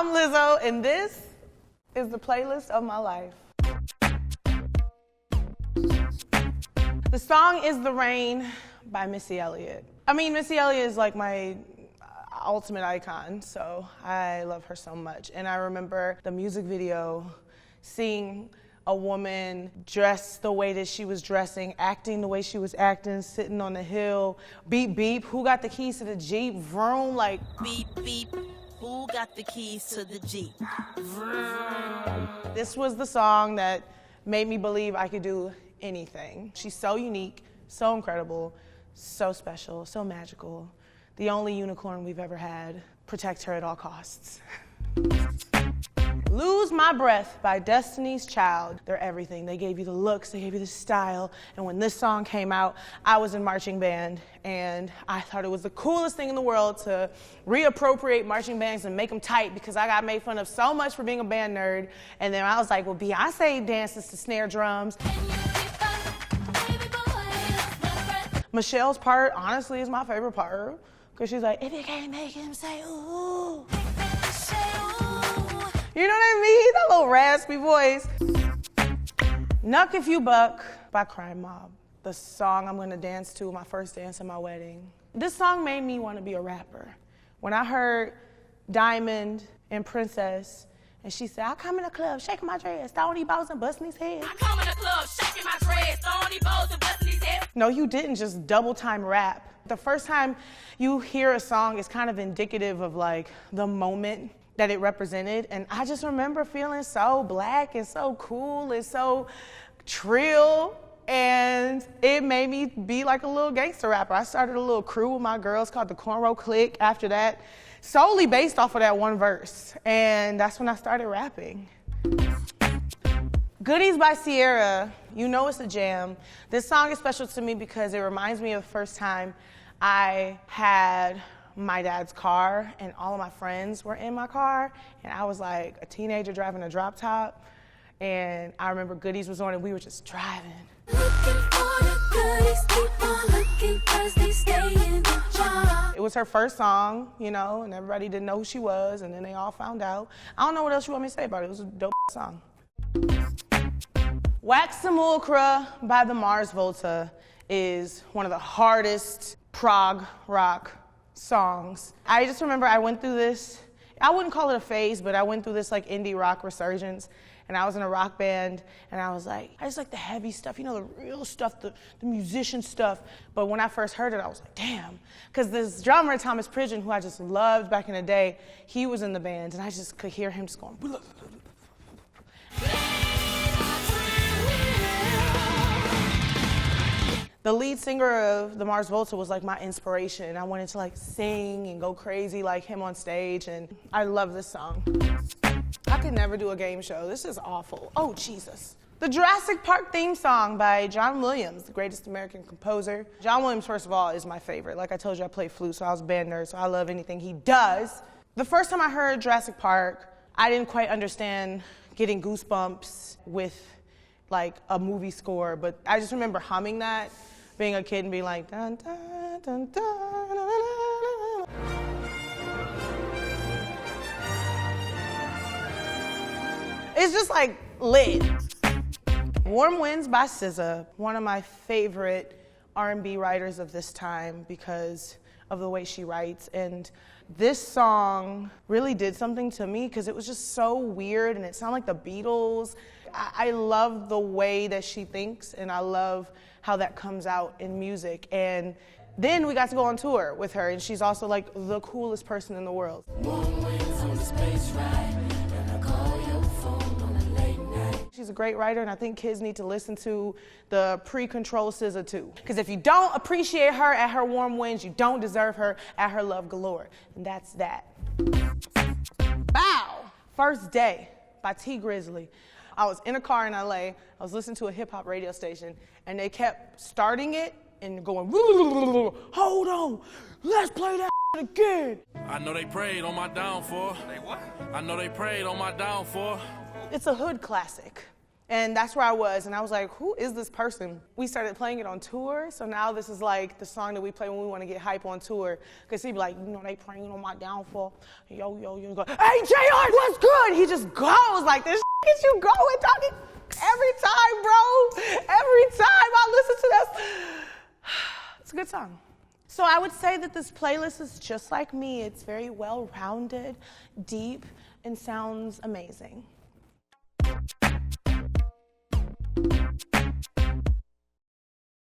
I'm Lizzo, and this is the playlist of my life. The song is The Rain by Missy Elliott. I mean, Missy Elliott is like my ultimate icon, so I love her so much. And I remember the music video, seeing a woman dressed the way that she was dressing, acting the way she was acting, sitting on the hill, beep, beep, who got the keys to the Jeep, vroom, like, beep, beep, who got the keys to the Jeep, vroom. This was the song that made me believe I could do anything. She's so unique, so incredible, so special, so magical. The only unicorn we've ever had. Protect her at all costs. Lose My Breath by Destiny's Child. They're everything. They gave you the looks, they gave you the style. And when this song came out, I was in marching band, and I thought it was the coolest thing in the world to reappropriate marching bands and make them tight, because I got made fun of so much for being a band nerd. And then I was like, well, Beyonce dances to snare drums. Michelle's part, honestly, is my favorite part, because she's like, if you can't make him say ooh. You know what I mean? That little raspy voice. Knuck If You Buck by Crime Mob. The song I'm gonna dance to, my first dance at my wedding. This song made me want to be a rapper. When I heard Diamond and Princess, and she said, I come in the club, shaking my dress, throwing these balls and busting his head. I come in the club, shaking my dress, throwing these balls and busting his head. No, you didn't just double time rap. The first time you hear a song is kind of indicative of like the moment that it represented. And I just remember feeling so black and so cool and so trill. And it made me be like a little gangster rapper. I started a little crew with my girls called the Cornrow Clique after that, solely based off of that one verse. And that's when I started rapping. Goodies by Sierra, you know it's a jam. This song is special to me because it reminds me of the first time I had my dad's car and all of my friends were in my car, and I was like a teenager driving a drop top, and I remember Goodies was on and we were just driving. Looking for the goodies, keep on looking 'cause they stay in the jar. It was her first song, you know, and everybody didn't know who she was, and then they all found out. I don't know what else you want me to say about it. It was a dope song. Wax Simulacra by the Mars Volta is one of the hardest prog rock songs. I just remember I went through this, I wouldn't call it a phase, but I went through this like indie rock resurgence, and I was in a rock band, and I was like, I just like the heavy stuff, you know, the real stuff, the musician stuff. But when I first heard it, I was like, damn. Because this drummer, Thomas Pridgeon, who I just loved back in the day, he was in the band, and I just could hear him just going, The lead singer of the Mars Volta was like my inspiration. I wanted to like sing and go crazy like him on stage, and I love this song. I could never do a game show. This is awful. Oh, Jesus. The Jurassic Park theme song by John Williams, the greatest American composer. John Williams, first of all, is my favorite. Like I told you, I play flute, so I was a band nerd, so I love anything he does. The first time I heard Jurassic Park, I didn't quite understand getting goosebumps with like a movie score, but I just remember humming that, being a kid and being like, dun, dun, dun, dun, dun, dun, dun. It's just like lit. Warm Winds by SZA, one of my favorite R&B writers of this time because of the way she writes. And this song really did something to me because it was just so weird and it sounded like the Beatles. I love the way that she thinks, and I love how that comes out in music. And then we got to go on tour with her, and she's also like the coolest person in the world. Warm winds on the space ride, and I call your phone on a late night. She's a great writer, and I think kids need to listen to the pre-Control SZA too. Because if you don't appreciate her at her warm winds, you don't deserve her at her love galore. And that's that. Bow! First Day by T Grizzly. I was in a car in LA, I was listening to a hip hop radio station, and they kept starting it and going, hold on, let's play that again. I know they prayed on my downfall. They what? I know they prayed on my downfall. It's a hood classic. And that's where I was, and I was like, who is this person? We started playing it on tour, so now this is like the song that we play when we want to get hype on tour. Because he'd be like, you know, they praying on my downfall. Yo, you go, hey, JR, what's good? He just goes like, this gets you going, doggy. Every time, bro. Every time I listen to this. It's a good song. So I would say that this playlist is just like me. It's very well-rounded, deep, and sounds amazing.